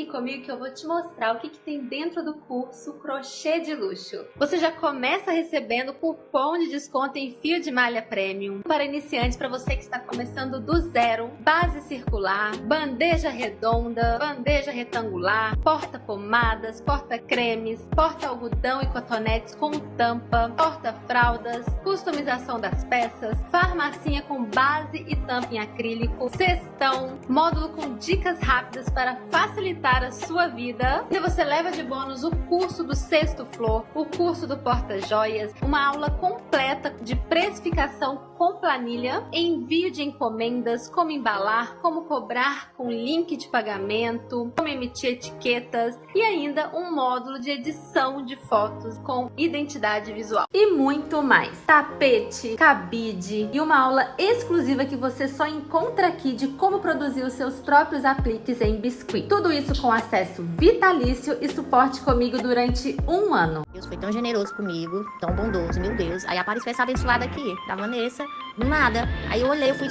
comigo que eu vou te mostrar o que tem dentro do curso Crochê de Luxo. Você já começa recebendo cupom de desconto em fio de malha premium para iniciantes, para você que está começando do zero, base circular, bandeja redonda, bandeja retangular, porta-pomadas, porta-cremes, porta-algodão e cotonetes com tampa, porta-fraldas, customização das peças, farmacinha com base e tampa em acrílico, cestão, módulo com dicas rápidas para facilitar a sua vida. E você leva de bônus o curso do cesto flor, o curso do porta-joias, uma aula completa de precificação com planilha, envio de encomendas, como embalar, como cobrar com link de pagamento, como emitir etiquetas e ainda um módulo de edição de fotos com identidade visual. E muito mais. Tapete, cabide e uma aula exclusiva que você só encontra aqui de como produzir os seus próprios apliques em biscuit. Tudo isso com acesso vitalício e suporte comigo durante 1 ano. Deus foi tão generoso comigo, tão bondoso, meu Deus. Aí apareceu essa abençoada aqui, da Vanessa, do nada. Aí eu olhei, fui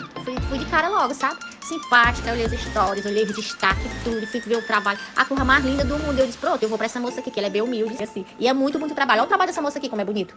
de cara logo, sabe? Simpática, eu olhei os stories, olhei os destaques, tudo, fui ver o trabalho. A coisa mais linda do mundo. Eu disse, pronto, eu vou pra essa moça aqui, que ela é bem humilde, assim. E é muito, muito trabalho. Olha o trabalho dessa moça aqui, como é bonito.